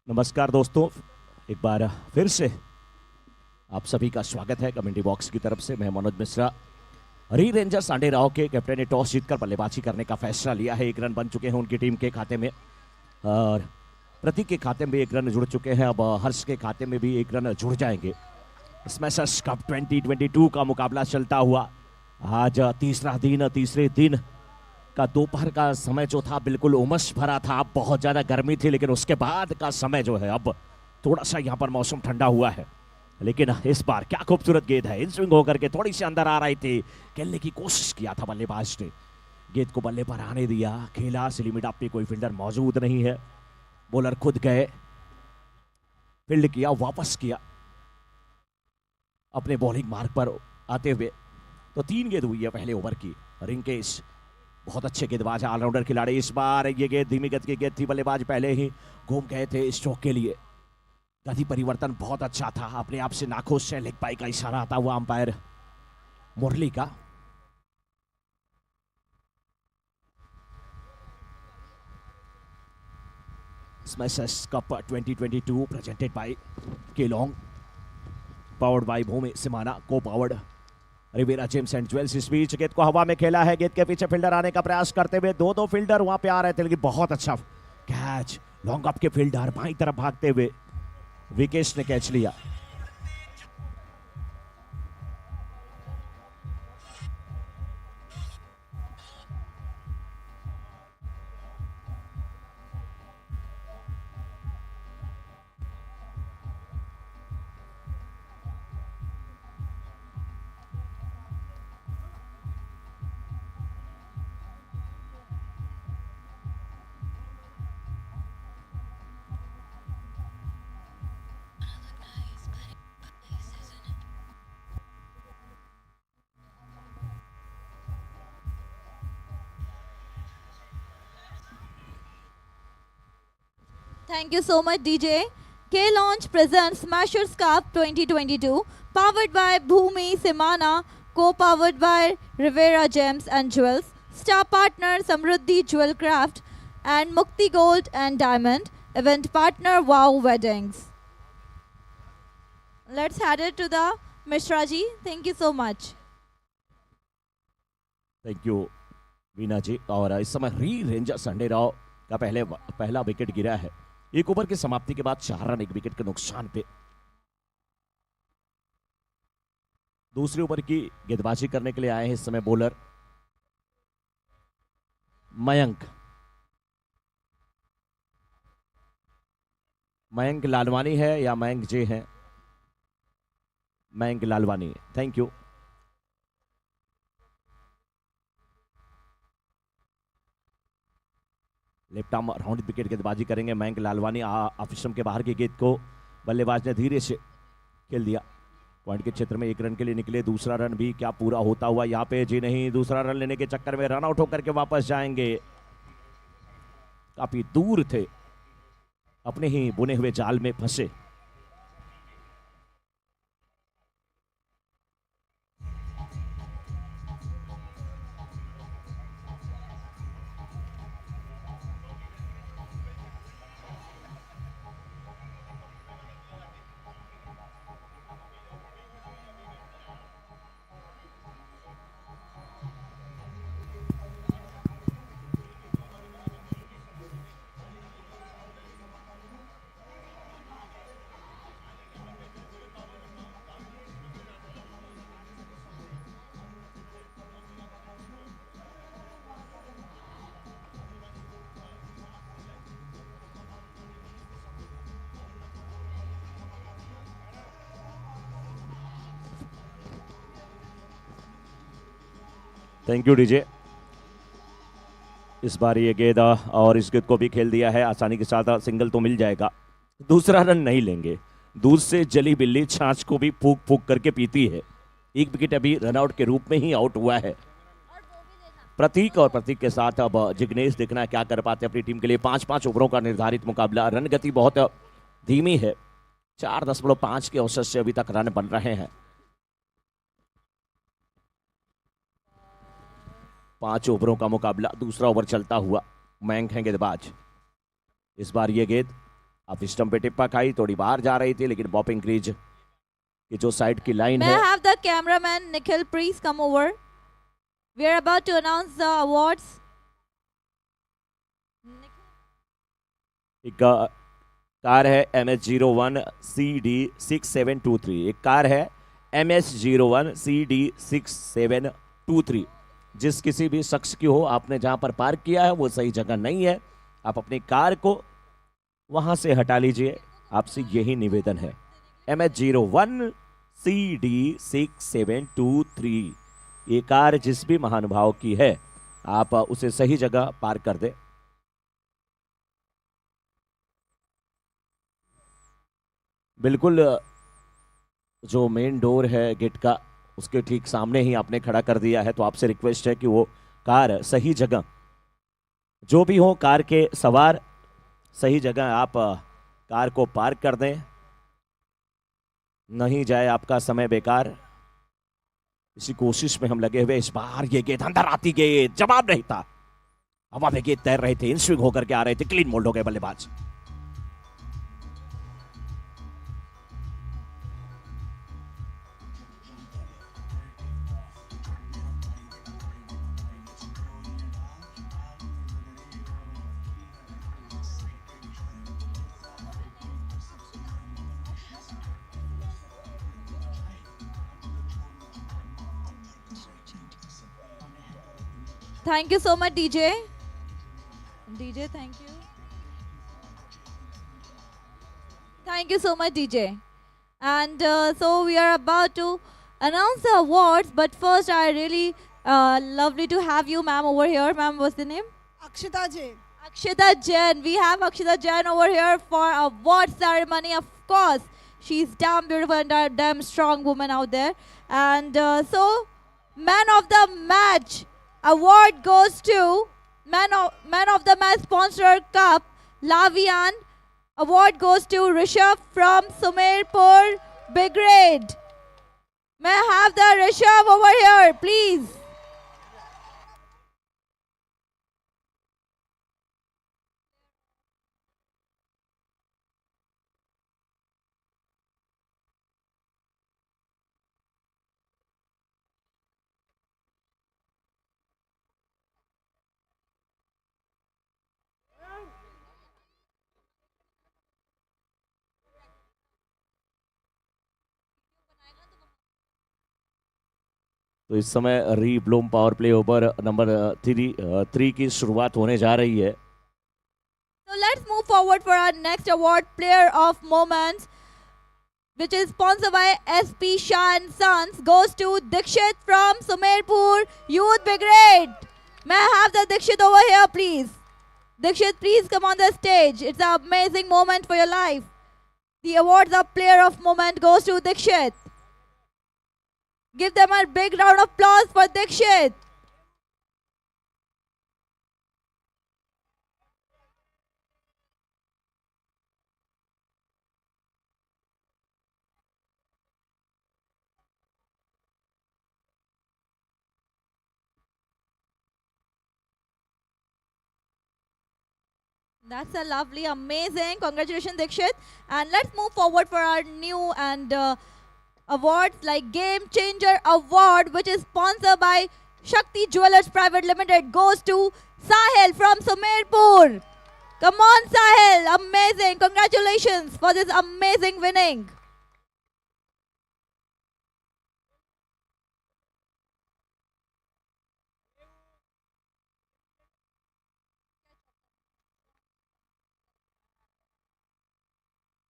नमस्कार दोस्तों, एक बार फिर से आप सभी का स्वागत है कमेंट्री बॉक्स की तरफ से। मैं मनोज मिश्रा। री रेंजर सांडे राव के कैप्टन ने टॉस जीतकर बल्लेबाजी करने का फैसला लिया है। 1 रन बन चुके हैं उनकी टीम के खाते में और प्रतीक के खाते में 1 रन जुड़ चुके हैं। अब हर्ष के खाते में भी 1 रन जुड़ जाएंगे। स्मैशर्स कप 2022 का मुकाबला चलता हुआ आज तीसरे दिन का दोपहर का समय जो था बिल्कुल उमस भरा था। बहुत ज्यादा गर्मी थी, लेकिन उसके बाद का समय जो है अब थोड़ा सा यहाँ पर मौसम ठंडा हुआ है। लेकिन इस बार क्या खूबसूरत गेंद है, इन स्विंग होकर के थोड़ी सी अंदर आ रही थी। खेलने की कोशिश किया था बल्लेबाज ने, गेंद को बल्ले पर आने दिया, खेला। सिली मिड पे कोई फील्डर मौजूद नहीं है। बॉलर खुद गए, फील्ड किया, वापस किया अपने बॉलिंग मार्ग पर आते हुए। तो 3 गेंद हुई है पहले ओवर की। रिंकेश बहुत अच्छे गेंदबाज है, ऑलराउंडर खिलाड़ी। इस बार ये गेंद धीमी गति की गेंद थी, बल्लेबाज पहले ही घूम गए थे स्ट्रोक के लिए। गति परिवर्तन बहुत अच्छा था, अपने आप से नाखुश से लेग पाई का इशारा आता हुआ अंपायर मुरली का। Smashers cup 2022 presented by Kellogg, powered by Bhumi Simana, co powered Riviera gems and jewels. इस बीच गेंद को हवा में खेला है, गेंद के पीछे फील्डर आने का प्रयास करते हुए दो फील्डर वहां पे आ रहे थे, लेकिन बहुत अच्छा कैच। लॉन्ग अप के फील्डर बाईं तरफ भागते हुए विकेश ने कैच लिया। Thank you so much, DJ. K-Launch presents Smashers Cup 2022, powered by Bhumi Simana, co-powered by Rivera Gems and Jewels, star partner Samruddhi Jewel Craft, and Mukti Gold and Diamond, event partner Wow Weddings. Let's head it to the Mishra ji. Thank you so much. Thank you Veena ji. और इस समय री ranger Sunday Rao का पहला wicket गिरा है। 1 over की समाप्ति के बाद 4 रन 1 विकेट के नुकसान पे। दूसरे ओवर की गेंदबाजी करने के लिए आए हैं इस समय बॉलर मयंक लालवानी है या मयंक जे हैं? Mayank Lalwani, thank you. Left arm round wicket गेंदबाजी करेंगे मयंक लालवानी। ऑफिसम के बाहर की गेंद को बल्लेबाज ने धीरे से खेल दिया। पॉइंट के क्षेत्र में 1 रन के लिए निकले। दूसरा रन भी क्या पूरा होता हुआ यहाँ पे? जी नहीं, दूसरा रन लेने के चक्कर में रन आउट होकर के वापस जाएंगे। काफी दूर थे, अपने ही बुने हुए जाल में फंसे। Thank you DJ. इस बार ये गेंद और इस गेंद को भी खेल दिया है आसानी के साथ। सिंगल तो मिल जाएगा, दूसरा रन नहीं लेंगे। दूध से जली बिल्ली छाछ को भी फूक फूक करके पीती है। 1 विकेट अभी रनआउट के रूप में ही आउट हुआ है प्रतीक। और प्रतीक के साथ अब जिग्नेश देखना है क्या कर पाते अपनी टीम के लिए। 5-5 ओवरों का निर्धारित मुकाबला। रन गति बहुत धीमी है, 4.5 के औसत से अभी तक रन बन रहे हैं। 5 ओवरों का मुकाबला, दूसरा ओवर चलता हुआ। मयंक है गेंदबाज। इस बार ये गेंद आप स्टंप पे टिप्पा खाई, थोड़ी बाहर जा रही थी, लेकिन बॉपिंग क्रीज की जो साइड की लाइन May है, I have the cameraman Nikhil please come over? We are about to announce the awards. एक कार है MS01CD6723, एक कार है MS01CD6723। जिस किसी भी शख्स की हो, आपने जहां पर पार्क किया है वो सही जगह नहीं है, आप अपनी कार को वहां से हटा लीजिए, आपसे यही निवेदन है। MS01CD6723, ये कार जिस भी महानुभाव की है, आप उसे सही जगह पार्क कर दें। बिल्कुल जो मेन डोर है गेट का, उसके ठीक सामने ही आपने खड़ा कर दिया है, तो आपसे रिक्वेस्ट है कि वो कार सही जगह, जो भी हो कार के सवार, सही जगह आप कार को पार्क कर दें, नहीं जाए आपका समय बेकार। इसी कोशिश में हम लगे हुए। इस बार ये गेंद अंदर आती, गेंद जवाब नहीं था, हवा में गेंद तैर रहे थे, इन स्विंग होकर के आ रहे थे, क्लीन मोल्ड हो गए बल्लेबाज। Thank you so much, DJ. DJ, thank you. Thank you so much, DJ. And so we are about to announce the awards, but first I really lovely to have you, ma'am, over here. Ma'am, what's the name? Akshita Jain. Akshita Jain. We have Akshita Jain over here for award ceremony. Of course, she's damn beautiful and a damn strong woman out there. And so, man of the match award goes to man of the match sponsor cup Lavian. Award goes to Rishabh from Sumerpur Brigade. May I have the Rishabh over here, please? तो इस समय री Bloom power play over number 3 की शुरुआत होने जा रही है। So let's move forward for our next award, Player of Moments, which is sponsored by SP Shah and Sons, goes to Dikshit from Sumerpur Youth Brigade. May I have the Dikshit over here, please? Dikshit, please come on the stage. It's an amazing moment for your life. The awards of Player of Moment goes to Dikshit. Give them a big round of applause for Dikshit. That's a lovely, amazing. Congratulations, Dikshit. And let's move forward for our new and awards like Game Changer Award, which is sponsored by Shakti Jewelers Private Limited, goes to Sahil from Sumerpur. Come on, Sahil. Amazing. Congratulations for this amazing winning.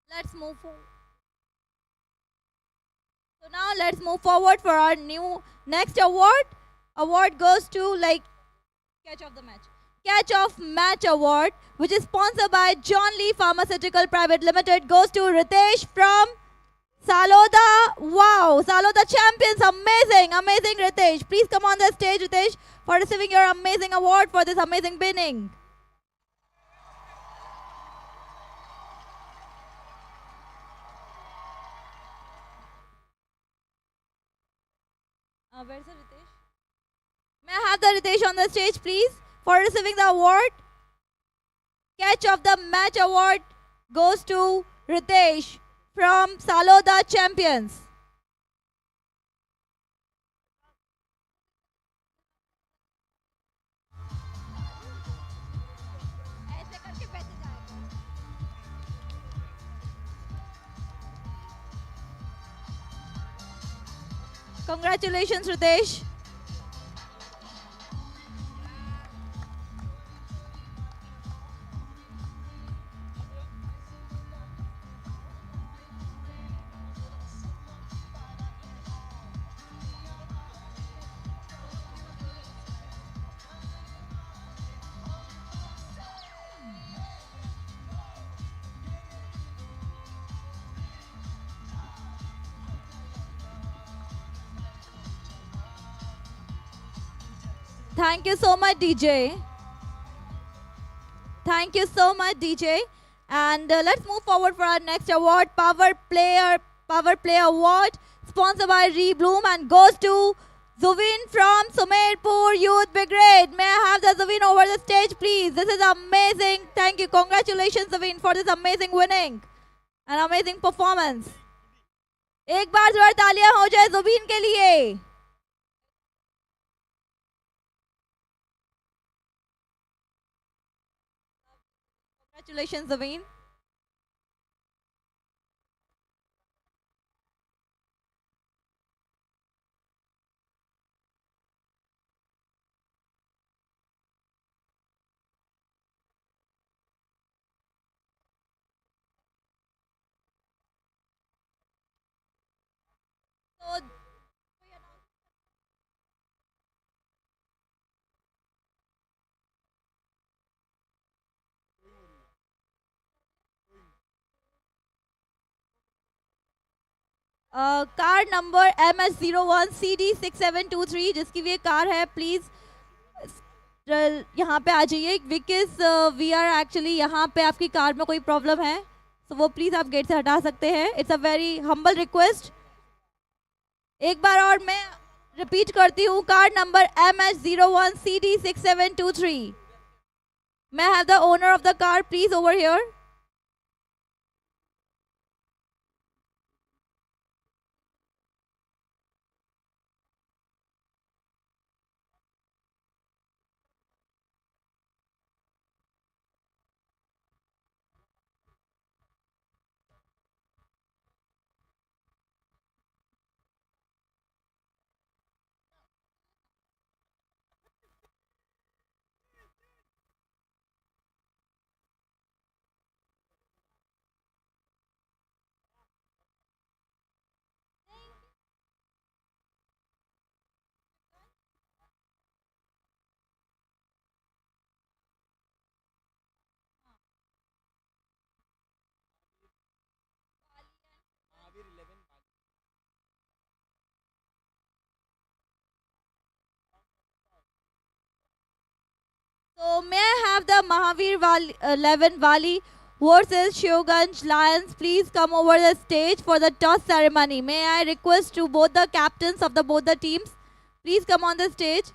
Let's move forward. So now let's move forward for our new next award. Award goes to like Catch of the Match. Catch of Match Award, which is sponsored by John Lee Pharmaceutical Private Limited, goes to Ritesh from Saloda. Wow, Saloda champions, amazing, amazing Ritesh. Please come on the stage, Ritesh, for receiving your amazing award for this amazing winning. Where's the Ritesh? May I have the Ritesh on the stage, please, for receiving the award? Catch of the Match Award goes to Ritesh from Saloda Champions. Congratulations, Ritesh. Thank you so much, DJ. Thank you so much, DJ. And let's move forward for our next award, Power Player Award, sponsored by Rebloom, and goes to Zuvin from Sumerpur Youth Brigade. May I have the Zuvin over the stage, please? This is amazing. Thank you. Congratulations, Zuvin, for this amazing winning and amazing performance. एक बार जोर तालियां हो जाए जुबीन के लिए. Congratulations, Zubeen. So, car number MS01CD6723 जिसकी भी ये कार है, प्लीज यहाँ पे आ जाइए, बिकॉज वी आर एक्चुअली यहाँ पे आपकी कार में कोई प्रॉब्लम है, तो वो प्लीज आप गेट से हटा सकते हैं. It's a very humble request. एक बार और मैं रिपीट करती हूँ, car number MS01CD6723. May I have the owner of the car please over here? So may I have the Mahavir Valley, 11 Valley versus Shivganj Lions please come over the stage for the toss ceremony. May I request to both the captains of both the teams, please come on the stage.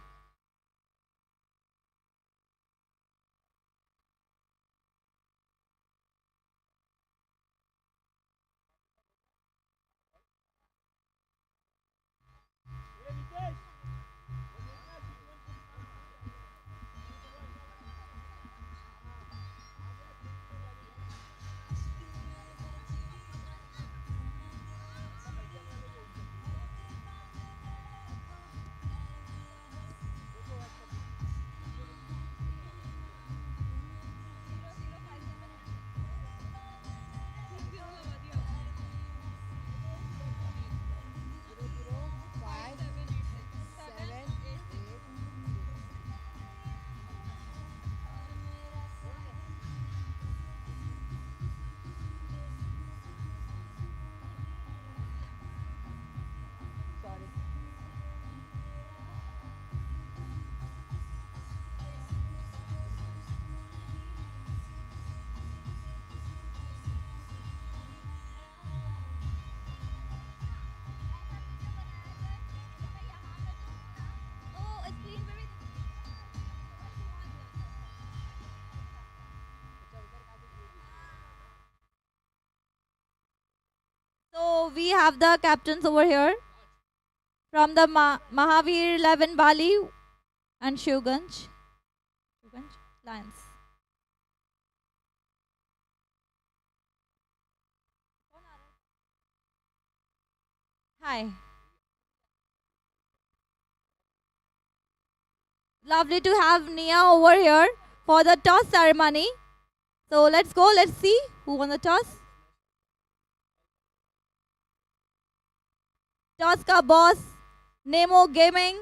we have the captains over here from the Mahavir 11 Bali and Shivganj Lions. Hi. Lovely to have Nia over here for the toss ceremony. So let's go, let's see who won the toss. Toss का boss Namo gaming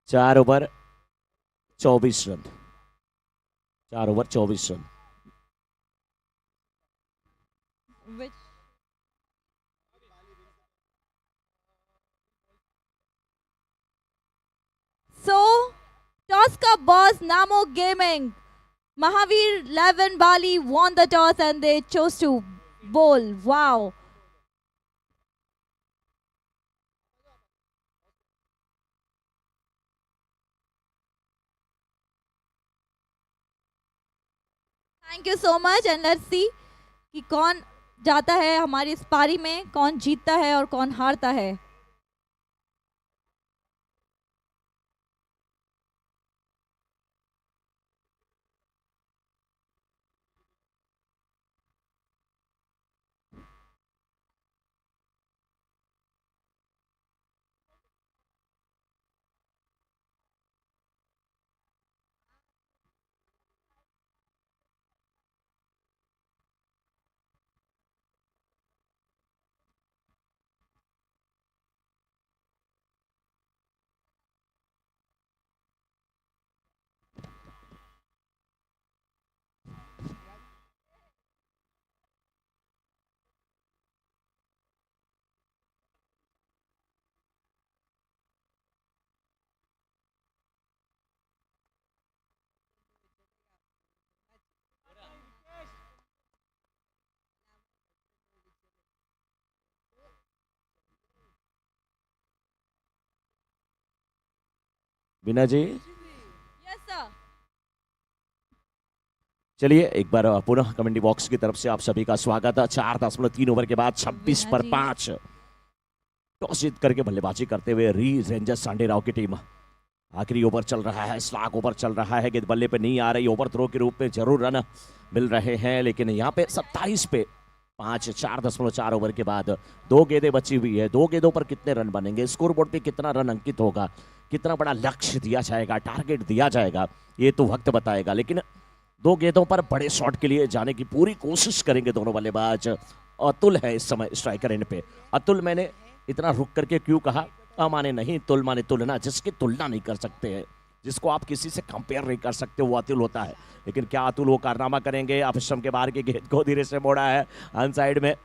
4 over 24 run, 4 over 24 run. So toss का boss Namo gaming Mahavir 11 Bali won the toss and they chose to bowl. Wow. Thank you so much and let's see कि कौन जाता है हमारी इस पारी में, कौन जीतता है और कौन हारता है। बीना जी, यस सर। चलिए एक बार पुनः कमेंट्री बॉक्स की तरफ से आप सभी का स्वागत है। 4.3 ओवर के बाद 26 पर 5 टॉस जीत करके बल्लेबाजी करते हुए री रेंजर्स सांडेराव की टीम। आखिरी ओवर चल रहा है, स्लाग ओवर चल रहा है, गेंद बल्ले पे नहीं आ रही, ओवर थ्रो के रूप में जरूर रन मिल रहे हैं, लेकिन यहाँ पे 27 पे 5, 4.4 ओवर के बाद 2 गेंदें बची हुई है। 2 गेंदों पर कितने रन बनेंगे, स्कोर बोर्ड पे कितना रन अंकित होगा, कितना बड़ा लक्ष्य दिया जाएगा, टारगेट दिया जाएगा, ये तो वक्त बताएगा। लेकिन 2 गेंदों पर बड़े शॉट के लिए जाने की पूरी कोशिश करेंगे दोनों बल्लेबाज। अतुल है इस समय स्ट्राइकर एंड पे। अतुल, मैंने इतना रुक करके क्यों कहा, माने नहीं, तुल माने तुलना, जिसकी तुलना नहीं कर सकते हैं, जिसको आप किसी से कंपेयर नहीं कर सकते, वो अतुल होता है। लेकिन क्या अतुल वो कारनामा करेंगे? अभिश्रम के बाहर की गेंद को धीरे से मोड़ा है अनसाइड में,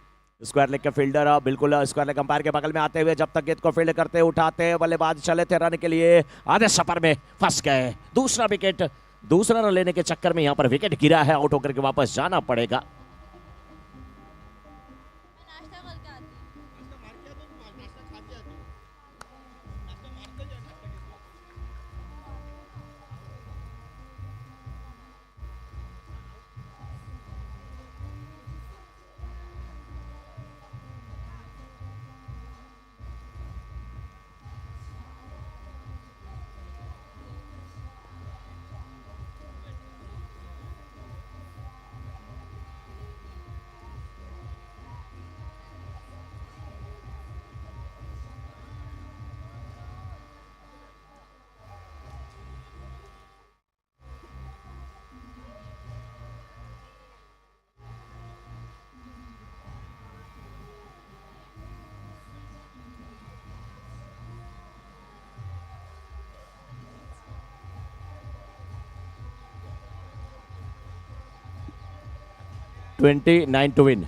स्क्वायर लेग के फील्डर बिल्कुल स्क्वायर लेग अंपायर के बगल में आते हुए जब तक गेंद को फील्ड करते उठाते बल्लेबाज चले थे रन के लिए, आधे सफर में फंस गए। दूसरा विकेट, दूसरा रन लेने के चक्कर में यहाँ पर विकेट गिरा है, आउट होकर के वापस जाना पड़ेगा। $29 to win.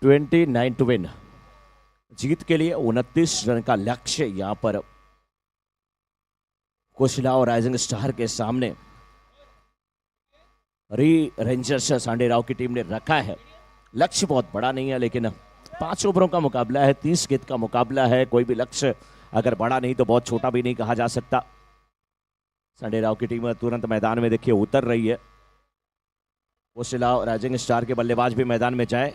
$29 to win. जीत के लिए 29 रन का लक्ष्य यहां पर कोशिला और राइजिंग स्टार के सामने री रेंजर्स सांडेराव की टीम ने रखा है। लक्ष्य बहुत बड़ा नहीं है, लेकिन 5 ओवरों का मुकाबला है, 30 गेंद का मुकाबला है। कोई भी लक्ष्य अगर बड़ा नहीं तो बहुत छोटा भी नहीं कहा जा सकता। संडे राव की टीम तुरंत मैदान में देखिए उतर रही है। कोशिला राइजिंग स्टार के बल्लेबाज भी मैदान में जाए।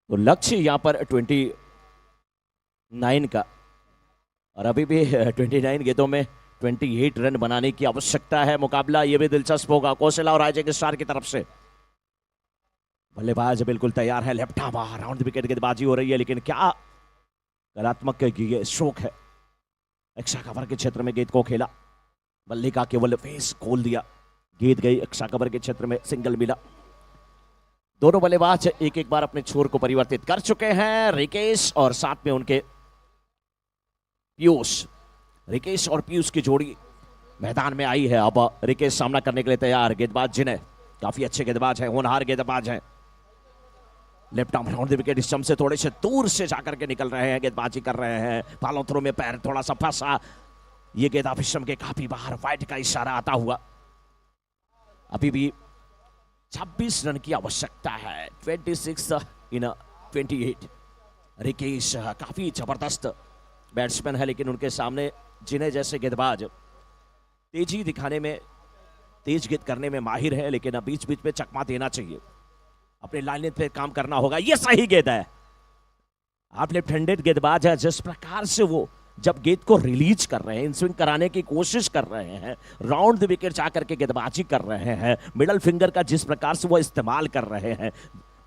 तो लक्ष्य यहां पर 29 का, और अभी भी 29 गेंदों में 28 रन बनाने की आवश्यकता है। मुकाबला ये भी दिलचस्प होगा। कौशला और राइजिंग स्टार की तरफ से बल्लेबाज बिल्कुल तैयार है। लेफ्ट आर्म राउंड विकेट गेंदबाजी हो रही है, लेकिन क्या कलात्मक ये स्ट्रोक है। एक्स्ट्रा कवर के क्षेत्र में गेंद को खेला, बल्ले का केवल फेस खोल दिया, गेंद गई एक्स्ट्रा कवर के क्षेत्र में, सिंगल मिला। दोनों बल्लेबाज एक एक बार अपने छोर को परिवर्तित कर चुके हैं। रिकेश और साथ में उनके पीयूष, रिकेश और पीयूष की जोड़ी मैदान में आई है। अब रिकेश सामना करने के लिए तैयार। गेंदबाज जिन्हें काफी अच्छे गेंदबाज हैं, होनहार गेंदबाज हैं। Left arm round the wicket stump से थोड़े से दूर से जाकर के निकल रहे हैं, गेंदबाजी कर रहे हैं। फॉलो थ्रो में पैर थोड़ा सा फंसा, ये गेंद ऑफ स्टंप के काफी बाहर, वाइड का इशारा आता हुआ। अभी भी 26 रन की आवश्यकता है। 26 इन 28। रिकेश काफी जबरदस्त बैट्समैन है, लेकिन उनके सामने जिन्हें जैसे गेंदबाज तेजी दिखाने में, तेज गेंद करने में माहिर है, लेकिन अब बीच बीच में चकमा देना चाहिए। अपने लाइन पे काम करना होगा। ये सही गेंद है। आप लेफ्ट हैंडेड गेंदबाज है, जिस प्रकार से वो जब गेंद को रिलीज कर रहे हैं, इन स्विंग कराने की कोशिश कर रहे हैं, राउंड द विकेट जाकर के गेंदबाजी कर रहे हैं, मिडल फिंगर का जिस प्रकार से वो इस्तेमाल कर रहे हैं,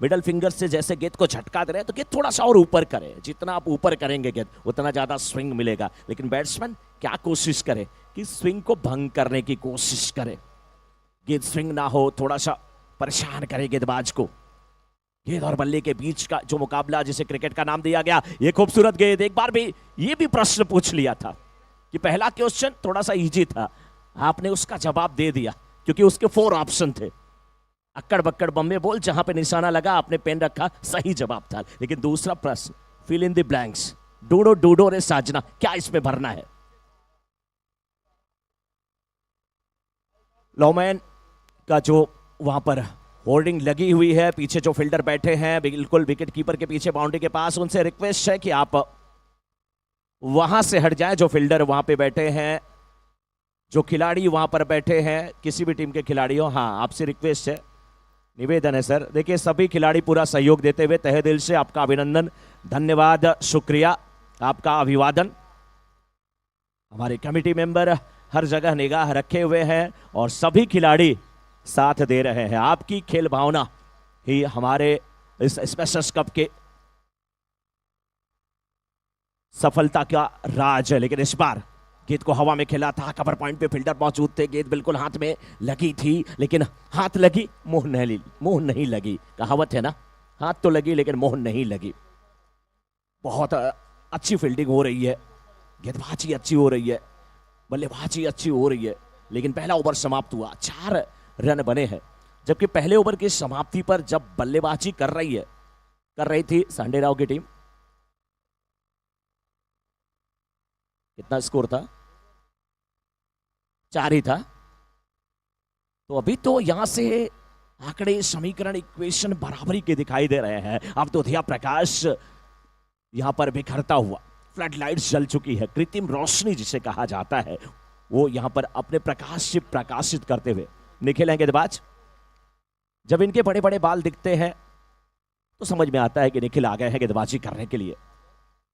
मिडल फिंगर से जैसे गेंद को झटका दे रहे हैं, तो गेंद थोड़ा सा और ऊपर करें। जितना आप ऊपर करेंगे गेंद, उतना ज्यादा स्विंग मिलेगा। लेकिन बैट्समैन क्या कोशिश करे कि स्विंग को भंग करने की कोशिश करे, गेंद स्विंग ना हो, थोड़ा सा परेशान करे गेंदबाज को। गेंद और बल्ले के बीच का जो मुकाबला, जिसे क्रिकेट का नाम दिया गया, ये खूबसूरत गेंद। एक बार भी ये भी प्रश्न पूछ लिया था कि पहला क्वेश्चन थोड़ा सा इजी था, आपने उसका जवाब दे दिया, क्योंकि उसके 4 ऑप्शन थे। अक्कड़ बक्कड़ बम्बे बोल, जहां पे निशाना लगा आपने पेन रखा, सही जवाब था। लेकिन दूसरा प्रश्न, फिल इन द ब्लैंक्स, डूडो डूडो रे साजना, क्या इसमें भरना है? लॉमैन का जो वहां पर होर्डिंग लगी हुई है, पीछे जो फील्डर बैठे हैं बिल्कुल विकेट कीपर के पीछे बाउंड्री के पास, उनसे रिक्वेस्ट है कि आप वहां से हट जाएं। जो फील्डर वहां पे बैठे हैं, जो खिलाड़ी वहां पर बैठे हैं, किसी भी टीम के खिलाड़ी हो, हाँ आपसे रिक्वेस्ट है, निवेदन है सर। देखिए सभी खिलाड़ी पूरा सहयोग देते हुए तहे दिल से आपका अभिनंदन, धन्यवाद, शुक्रिया, आपका अभिवादन। हमारे कमेटी मेंबर हर जगह निगाह रखे हुए हैं और सभी खिलाड़ी साथ दे रहे हैं। आपकी खेल भावना ही हमारे इस स्पेशल्स कप के सफलता का राज है। लेकिन इस बार गेंद को हवा में खेला था, कवर पॉइंट पे फील्डर मौजूद थे, गेंद बिल्कुल हाथ में लगी थी, लेकिन हाथ लगी मुंह नहीं लगी। कहावत है ना, हाथ तो लगी लेकिन मुंह नहीं लगी। बहुत अच्छी फील्डिंग हो रही है, गेंदबाजी अच्छी हो रही है, बल्लेबाजी अच्छी हो रही है। लेकिन पहला ओवर समाप्त हुआ, 4 रन बने हैं, जबकि पहले ओवर की समाप्ति पर जब बल्लेबाजी कर रही थी सांडे राव की टीम, कितना स्कोर था? 4 ही था। तो अभी तो यहां से आंकड़े, समीकरण, इक्वेशन बराबरी के दिखाई दे रहे हैं। अब तो धिया प्रकाश यहां पर बिखरता हुआ, फ्लड लाइट्स जल चुकी है, कृत्रिम रोशनी जिसे कहा जाता है, वो यहां पर अपने प्रकाश से प्रकाशित करते हुए निखिल हैं गेंदबाज। जब इनके बड़े बड़े बाल दिखते हैं तो समझ में आता है कि निखिल आ गए हैं गेंदबाजी करने के लिए।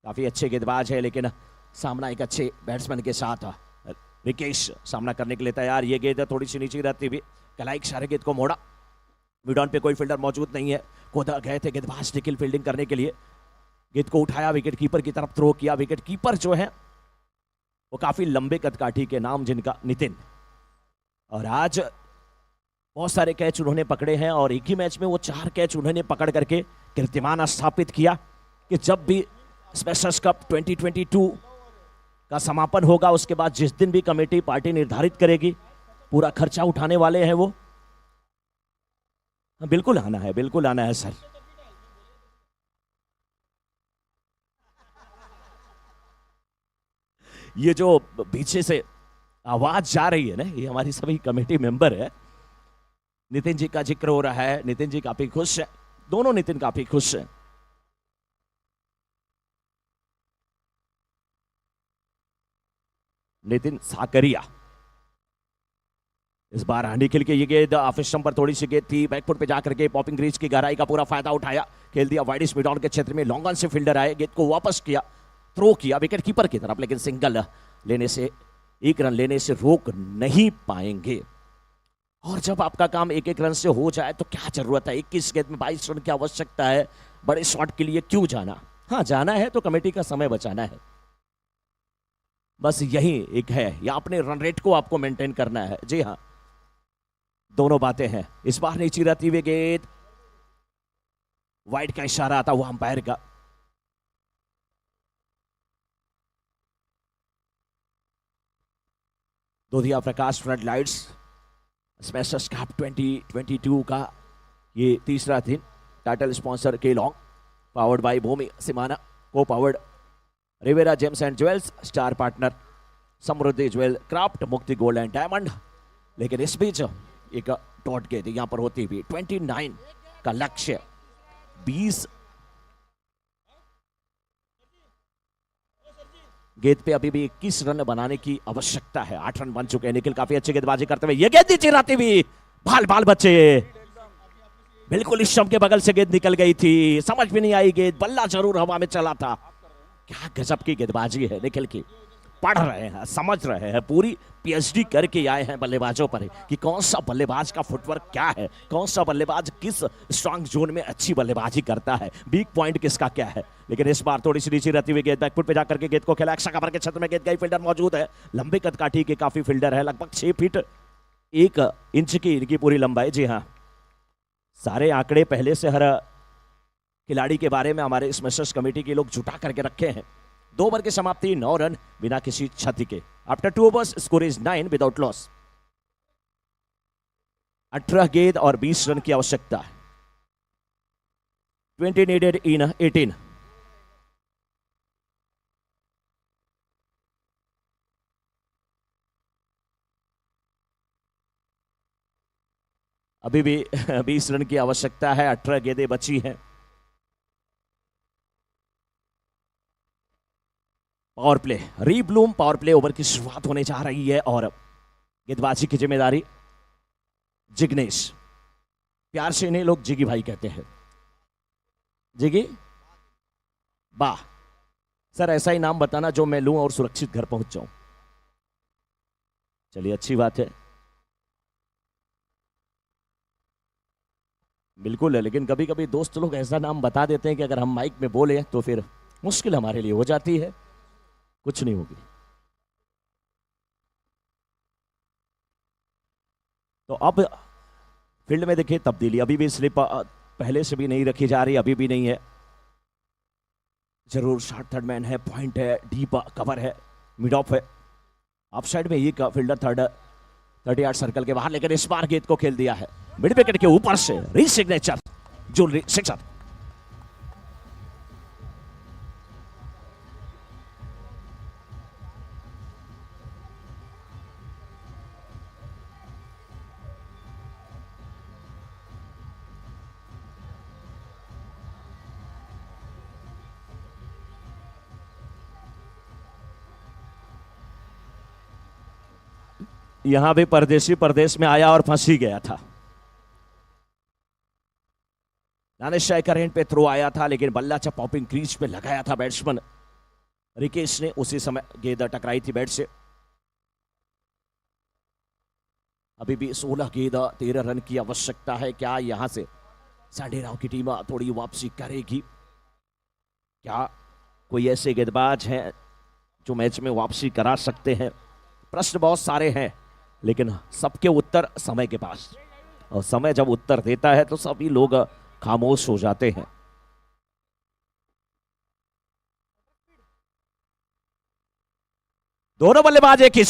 काफी अच्छे गेंदबाज है, लेकिन सामना एक अच्छे बैट्समैन के साथ विकेश सामना करने के लिए तैयार। ये गेंद थोड़ी सी नीचे रहती हुई कलाई सारे गेंद को मोड़ा, मिड ऑन पे कोई फील्डर मौजूद नहीं है, कोदा गए थे गेंदबाज निखिल फील्डिंग करने के लिए। गेंद को उठाया, विकेट कीपर की तरफ थ्रो किया। विकेट कीपर जो है वो काफी लंबे कदकाठी के नाम, जिनका नितिन, और आज बहुत सारे कैच उन्होंने पकड़े हैं और एक ही मैच में वो 4 कैच उन्होंने पकड़ करके कीर्तिमान स्थापित किया कि जब भी स्पेशल्स कप 2022 का समापन होगा, उसके बाद जिस दिन भी कमेटी पार्टी निर्धारित करेगी, पूरा खर्चा उठाने वाले हैं वो। बिल्कुल आना है, बिल्कुल आना है सर। ये जो पीछे से आवाज जा रही है ना, ये हमारी सभी कमेटी मेंबर है। नितिन जी का जिक्र हो रहा है, नितिन जी काफी खुश है, दोनों नितिन काफी खुश है। नितिन साकरिया इस बार निखिल के ये गेंद ऑफ स्टंप पर थोड़ी सी गेंद थी, बैकफुट पे जाकर के पॉपिंग ग्रीज की गहराई का पूरा फायदा उठाया, खेल दिया वाइड मिड ऑन के क्षेत्र में। लॉन्ग ऑन से फील्डर आए, गेंद को वापस किया, थ्रो किया विकेट कीपर की तरफ, लेकिन सिंगल लेने से, 1 रन लेने से रोक नहीं पाएंगे। और जब आपका काम 1-1 रन से हो जाए तो क्या जरूरत है 21 गेंद में 22 रन की आवश्यकता है, बड़े शॉट के लिए क्यों जाना? हाँ जाना है तो कमेटी का समय बचाना है, बस यही एक है, या अपने रन रेट को आपको मेंटेन करना है। जी हाँ, दोनों बातें हैं। इस बार नीचे रहती हुई गेंद, वाइड का इशारा आता हुआ अंपायर का। दोधिया प्रकाश फ्लड लाइट्स स्पेशल्स कप 2022 का ये तीसरा दिन। टाइटल स्पॉन्सर के लॉन्ग, powered by Bhumi Simana, co powered Riviera gems and jewels, star partner Samriddhi jewel craft, Mukti gold and diamond. लेकिन इस बीच एक डॉट गेंद यहां पर होती हुई 29 का लक्ष्य, 20 गेंद पे अभी भी 21 रन बनाने की आवश्यकता है। 8 रन बन चुके हैं। निखिल काफी अच्छी गेंदबाजी करते हुए, ये गेंद नीचे आती हुई, बाल बाल बच्चे, बिल्कुल इस शम के बगल से गेंद निकल गई थी, समझ में नहीं आई गेंद, बल्ला जरूर हवा में चला था। क्या गजब की गेंदबाजी है निखिल की, पढ़ रहे हैं, समझ रहे हैं, पूरी पीएचडी करके आए हैं बल्लेबाजों पर कि कौन सा बल्लेबाज का फुटवर्क क्या है, कौन सा बल्लेबाज किस स्ट्रांग जोन में अच्छी बल्लेबाजी करता है, वीक पॉइंट किसका क्या है। लेकिन इस बार थोड़ी सी नीचे रहती हुई गेंद, बैकफुट पे जाकर के गेंद को खेला, एक्स्ट्रा कवर के क्षेत्र में गेंद गई, फील्डर मौजूद है, लंबे कदकाठी के काफी फील्डर है, लगभग 6 फीट 1 इंच की इनकी पूरी लंबाई। जी हाँ, सारे आंकड़े पहले से हर खिलाड़ी के बारे में हमारे स्मेशर्स कमेटी के लोग जुटा करके रखे हैं। 2 ओवर की समाप्ति, 9 रन बिना किसी क्षति के। After 2 overs score is 9 without loss. 18 गेंद और 20 रन की आवश्यकता है। 20 नीडेड इन 18। अभी भी 20 रन की आवश्यकता है, 18 गेंदें बची हैं। Power play, rebloom power play over की शुरुआत होने जा रही है और गेंदबाजी की जिम्मेदारी जिग्नेश, प्यार से इन्हें लोग जिगी भाई कहते हैं। जिगी, वाह सर, ऐसा ही नाम बताना जो मैं लूं और सुरक्षित घर पहुंच जाऊं। चलिए अच्छी बात है, बिल्कुल है, लेकिन कभी कभी दोस्त लोग ऐसा नाम बता देते हैं कि अगर हम माइक में बोले तो फिर मुश्किल हमारे लिए हो जाती है। कुछ नहीं होगी। तो अब फील्ड में देखिए तब्दीली, अभी भी स्लिप पहले से भी नहीं रखी जा रही, अभी भी नहीं है। जरूर शॉर्ट थर्ड मैन है, पॉइंट है, डीप कवर है, मिड ऑफ है, ऑफ साइड में ये फील्डर थर्ड 30 यार्ड सर्कल के बाहर, लेकिन इस बार गेंद को खेल दिया है मिड विकेट के ऊपर से, री सिग्नेचर जो सिक्सर। यहां भी परदेशी परदेश में आया और फंस ही गया था। दानिश शाह करेंट पे थ्रो आया था, लेकिन बल्ला जब पॉपिंग क्रीज पे लगाया था बैट्समैन रिकेश ने, उसी समय गेंद टकराई थी बैट से। अभी भी 16 गेंद 13 रन की आवश्यकता है। क्या यहां से सांडे राव की टीम थोड़ी वापसी करेगी? क्या कोई ऐसे गेंदबाज हैं जो मैच में वापसी करा सकते हैं? प्रश्न बहुत सारे हैं, लेकिन सबके उत्तर समय के पास, और समय जब उत्तर देता है तो सभी लोग खामोश हो जाते हैं। दोनों बल्लेबाज एक ही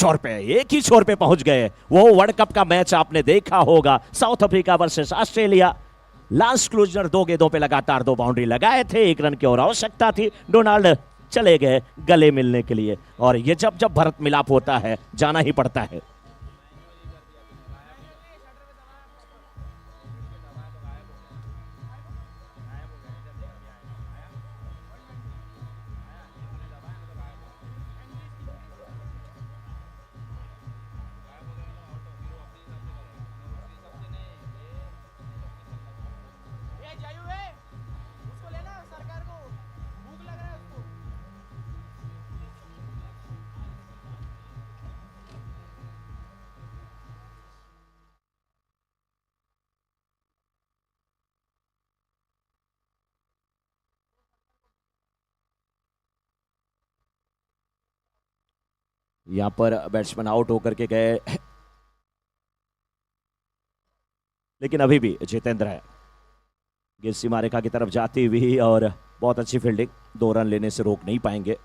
छोर पे पहुंच गए। वो वर्ल्ड कप का मैच आपने देखा होगा, south Africa versus Australia. Lance Klusener 2 गेंदों पे लगातार 2 बाउंड्री लगाए थे, 1 रन की और आवश्यकता थी। डोनाल्ड चले गए गले मिलने के लिए, और ये जब जब भरत मिलाप होता है जाना ही पड़ता है। यहां पर बैट्समैन आउट होकर के गए, लेकिन अभी भी जितेंद्र है। गेंद सीमा रेखा की तरफ जाती हुई और बहुत अच्छी फील्डिंग, 2 रन लेने से रोक नहीं पाएंगे।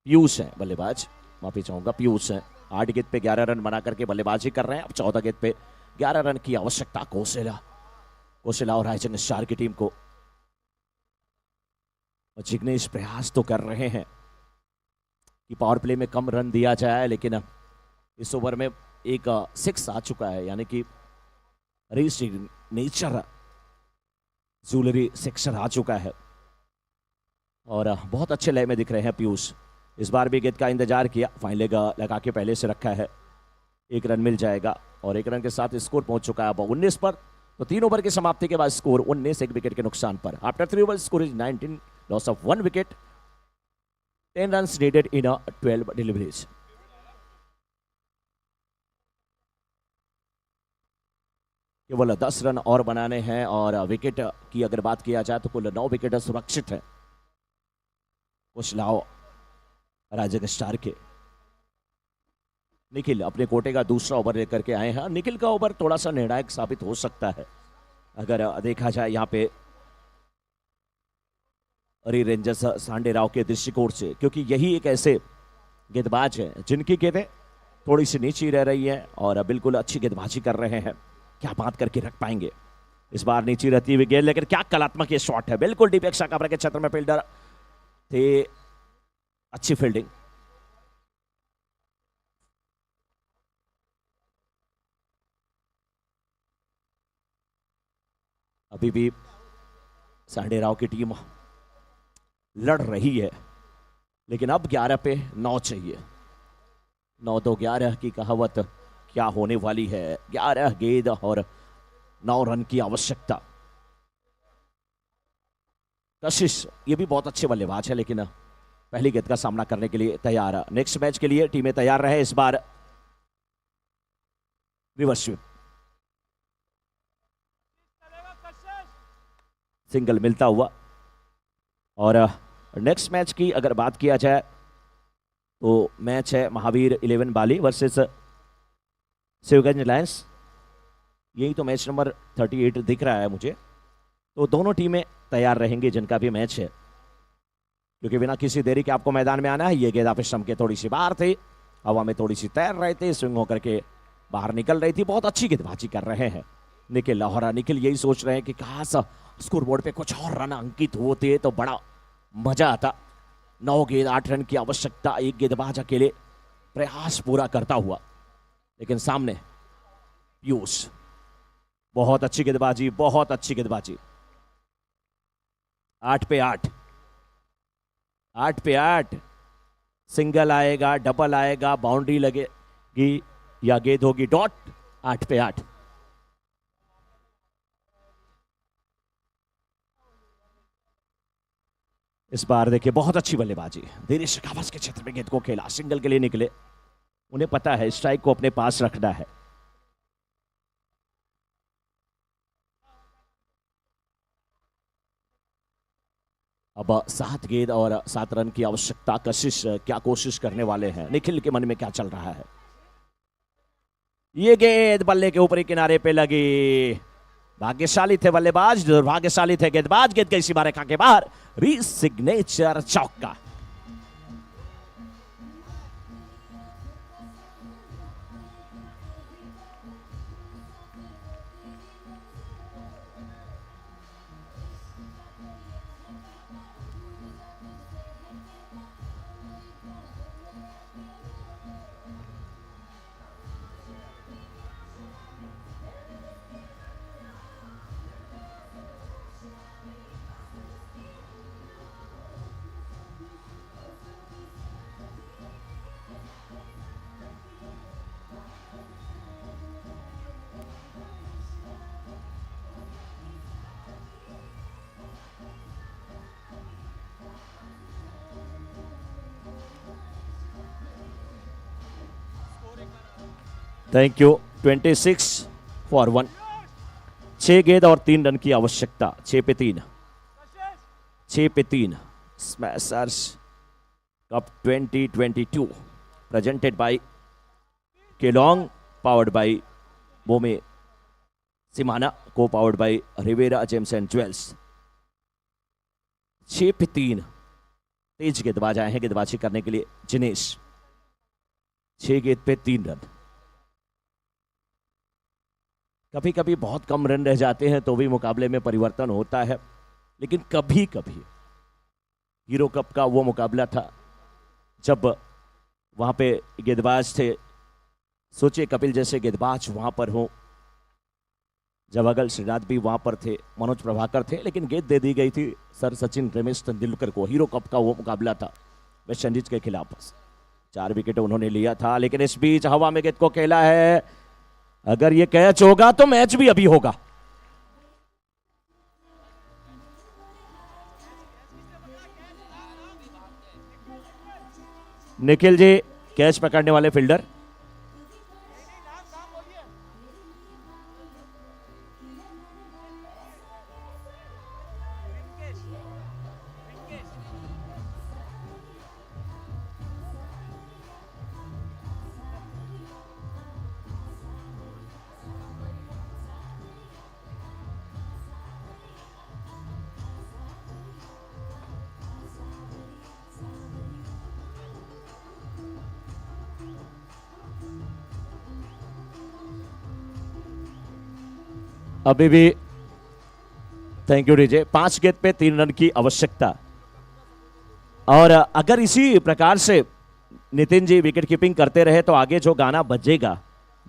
पीयूष है बल्लेबाज, माफी चाहूंगा, पीयूष है। 8 गेंद पे 11 रन बना करके बल्लेबाजी कर रहे हैं। अब 14 गेंद पे 11 रन की आवश्यकता कोसेला और रायचंद स्टार की टीम को। जिग्नेश प्रयास तो कर रहे हैं कि पावर प्ले में कम रन दिया जाए, लेकिन इस ओवर में एक 6 आ चुका है, यानी कि नेचर जूलरी सिक्सर आ चुका है, और बहुत अच्छे लय में दिख रहे हैं पीयूष। इस बार भी गेंद का इंतजार किया, फाइन लेग लगा के पहले से रखा है, 1 रन मिल जाएगा, और 1 रन के साथ स्कोर पहुंच चुका है अब 19 पर। तो 3 ओवर की समाप्ति के बाद स्कोर 19, 1 विकेट के नुकसान पर। After 3 over score is 19, loss of 1 wicket, 10 run needed in 12 deliveries. केवल 10 रन और बनाने हैं, और विकेट की अगर बात किया जाए तो कुल 9 विकेट सुरक्षित है कुशलाओ राजग स्टार के। निखिल अपने कोटे का दूसरा ओवर लेकर के आए हैं। निखिल का ओवर थोड़ा सा निर्णायक साबित हो सकता है अगर देखा जाए यहाँ पे हरी रेंजर्स सांडे राव के दृष्टिकोण से, क्योंकि यही एक ऐसे गेंदबाज हैं जिनकी गेंदें थोड़ी सी नीचे रह रही हैं और बिल्कुल अच्छी गेंदबाजी कर रहे हैं। क्या बात करके रख पाएंगे इस बार नीचे रहती हुई गेंद, लेकिन क्या कलात्मक ये शॉट है, बिल्कुल डीप एक्स्ट्रा कवर के क्षेत्र में फील्डर थे, अच्छी फील्डिंग। अभी भी सांडे राव की टीम लड़ रही है, लेकिन अब 11 पे 9 चाहिए। 9 तो 11 की कहावत क्या होने वाली है। 11 गेंद और 9 रन की आवश्यकता। कशिश ये भी बहुत अच्छे बल्लेबाज है, लेकिन पहली गेंद का सामना करने के लिए तैयार। नेक्स्ट मैच के लिए टीमें तैयार रहे। इस बार रिवर्स स्वीप, सिंगल मिलता हुआ। और नेक्स्ट मैच की अगर बात किया जाए तो मैच है महावीर 11 बाली वर्सेस शिवगंज लायंस। यही तो मैच नंबर 38 दिख रहा है मुझे। तो दोनों टीमें तैयार रहेंगी जिनका भी मैच है, क्योंकि बिना किसी देरी के आपको मैदान में आना है। ये गेंद आप स्टंप के थोड़ी सी बाहर थी, हवा में थोड़ी सी तैर रहे थे, स्विंग होकर के बाहर निकल रही थी। बहुत अच्छी गेंदबाजी कर रहे हैं निखिल लाहौरा। निखिल यही सोच रहे हैं कि काश स्कोरबोर्ड पे कुछ और रन अंकित होते तो बड़ा मजा आता। 9 गेंद 8 रन की आवश्यकता, एक गेंदबाज अकेले प्रयास पूरा करता हुआ, लेकिन सामने पीयूष। बहुत अच्छी गेंदबाजी, बहुत अच्छी गेंदबाजी। 8 पे 8, 8 पे 8। सिंगल आएगा, डबल आएगा, बाउंड्री लगेगी या गेंद होगी डॉट। 8 पे 8। इस बार देखिए बहुत अच्छी बल्लेबाजी। दिनेश शेखावत के क्षेत्र में गेंद को खेला, सिंगल के लिए निकले। उन्हें पता है स्ट्राइक को अपने पास रखना है। अब 7 गेंद और 7 रन की आवश्यकता। कशिश क्या कोशिश करने वाले हैं, निखिल के मन में क्या चल रहा है। ये गेंद बल्ले के ऊपरी किनारे पे लगी। भाग्यशाली थे बल्लेबाज, दुर्भाग्यशाली थे गेंदबाज। गेंद गई सीमा रेखा के बाहर। रीसिग्नेचर चौका। Thank you. 26 फॉर 1। 6 गेंद और 3 रन की आवश्यकता। 6 पे 3, 6 पे 3। Smashers cup 2022 presented by Kellogg, powered by Bhumi Simana, co powered by Riviera gems and jewels. 6 पे 3 तेज गेंदबाज आए हैं गेंदबाजी करने के लिए। जिनेश 6 गेंद पे 3 रन। कभी कभी बहुत कम रन रह जाते हैं तो भी मुकाबले में परिवर्तन होता है, लेकिन कभी कभी हीरो कप का वो मुकाबला था जब वहां पे गेंदबाज थे। सोचिए कपिल जैसे गेंदबाज वहां पर हो, जवागल श्रीनाथ भी वहां पर थे, मनोज प्रभाकर थे, लेकिन गेंद दे दी गई थी सर सचिन रमेश तेंदुलकर को। हीरो कप का वो मुकाबला था वेस्ट इंडीज के खिलाफ। 4 विकेट उन्होंने लिया था, लेकिन इस बीच हवा में गेंद को खेला है। अगर ये कैच होगा तो मैच भी अभी होगा। निखिल जी कैच पकड़ने वाले फील्डर। अभी भी थैंक यू डीजे। 5 गेंद पे 3 रन की आवश्यकता। और अगर इसी प्रकार से नितिन जी विकेट कीपिंग करते रहे तो आगे जो गाना बजेगा,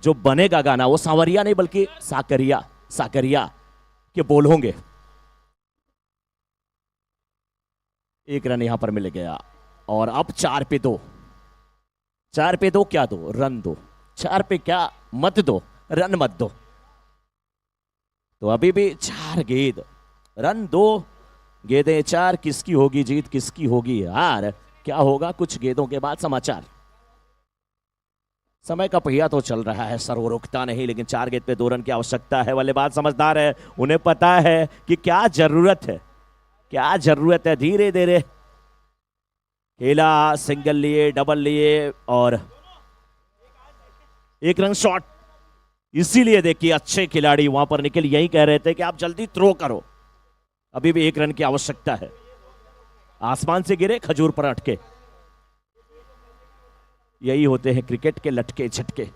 जो बनेगा गाना, वो सांवरिया नहीं बल्कि साकरिया। साकरिया के बॉल होंगे। एक रन यहां पर मिल गया और अब 4 पे 2। 4 पे 2 क्या दो, रन दो। 4 पे क्या मत दो, रन मत दो। तो अभी भी 4 गेंद, रन 2, गेंदें 4। किसकी होगी जीत, किसकी होगी हार, क्या होगा कुछ गेंदों के बाद समाचार। समय का पहिया तो चल रहा है सर, वो रुकता नहीं, लेकिन 4 गेंद पे 2 रन की आवश्यकता है। बल्लेबाज समझदार है, उन्हें पता है कि क्या जरूरत है, क्या जरूरत है। धीरे धीरे खेला, सिंगल लिए, डबल लिए और 1 रन शॉट। इसीलिए देखिए अच्छे खिलाड़ी वहां पर निकल यही कह रहे थे कि आप जल्दी थ्रो करो, अभी भी 1 रन की आवश्यकता है। आसमान से गिरे खजूर पर अटके, यही होते हैं क्रिकेट के लटके झटके।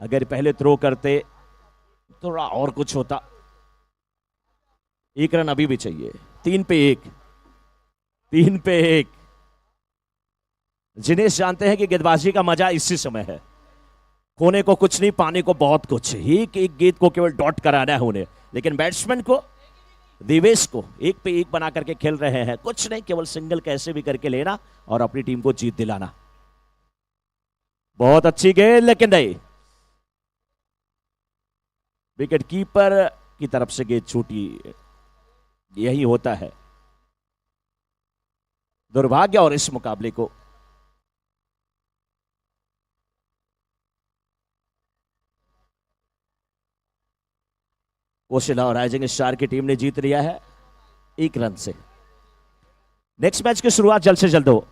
अगर पहले थ्रो करते थोड़ा और कुछ होता। 1 रन अभी भी चाहिए। 3 पे 1, 3 पे 1। जिनेश जानते हैं कि गेंदबाजी का मजा इसी समय है, खोने को कुछ नहीं, पाने को बहुत कुछ। एक एक गेंद को केवल डॉट कराना है उन्हें, लेकिन बैट्समैन को, दिवेश को 1 पे 1 बना करके खेल रहे हैं। कुछ नहीं, केवल सिंगल कैसे भी करके लेना और अपनी टीम को जीत दिलाना। बहुत अच्छी गेंद, लेकिन नहीं, विकेट कीपर की तरफ से गेंद छूटी। यही होता है दुर्भाग्य। और इस मुकाबले को कोशिला और राइजिंग स्टार की टीम ने जीत लिया है 1 रन से। नेक्स्ट मैच की शुरुआत जल्द से जल्द हो।